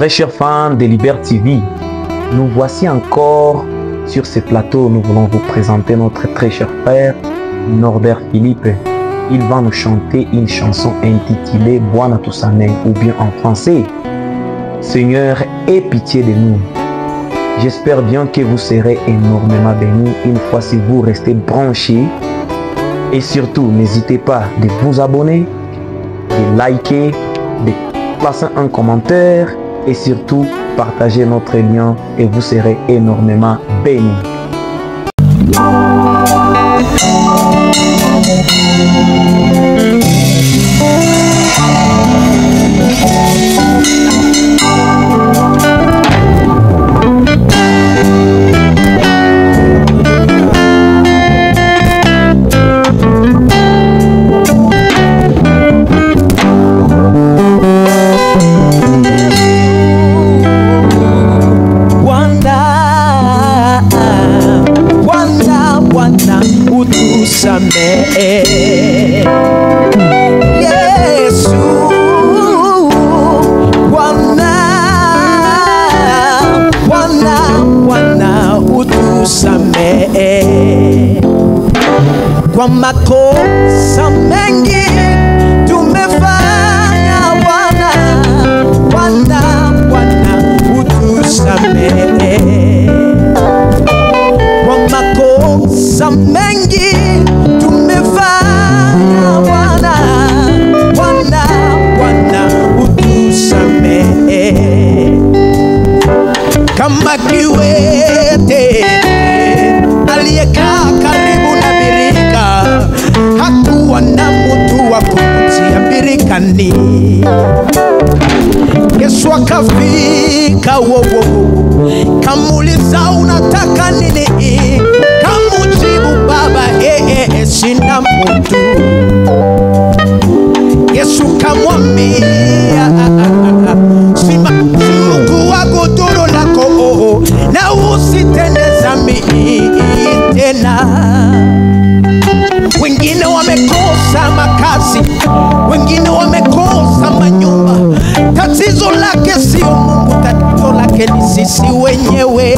Très chers fans de Liberté TV, nous voici encore sur ce plateau. Nous voulons vous présenter notre très cher frère Norbert Philippe. Il va nous chanter une chanson intitulée Bwana Tusame, ou bien en français Seigneur, aie pitié de nous. J'espère bien que vous serez énormément bénis une fois si vous restez branchés. Et surtout, n'hésitez pas de vous abonner, de liker, de placer un commentaire et surtout partager notre lien et vous serez énormément bénis. Yesu Bwana utusamehe kwa makosa mengi tumefanya. Bwana utusamehe kwa makosa mengi tumefanya. Bwana utusamehe. Kama kiwete aliyekaa karibu na birika, hakuwa na mtu wa kumtia birikani. Yesu akafika, kamuuliza unataka nini? Kamujibu, Baba, sina mtu. Yesu kamwambia, simama godoro lako na usitende dhambi tena. Wengine wamekosa makazi, wengine wamekosa manyumba. Tatizo lake sio Mungu, tatizo lake ni sisi wenyewe.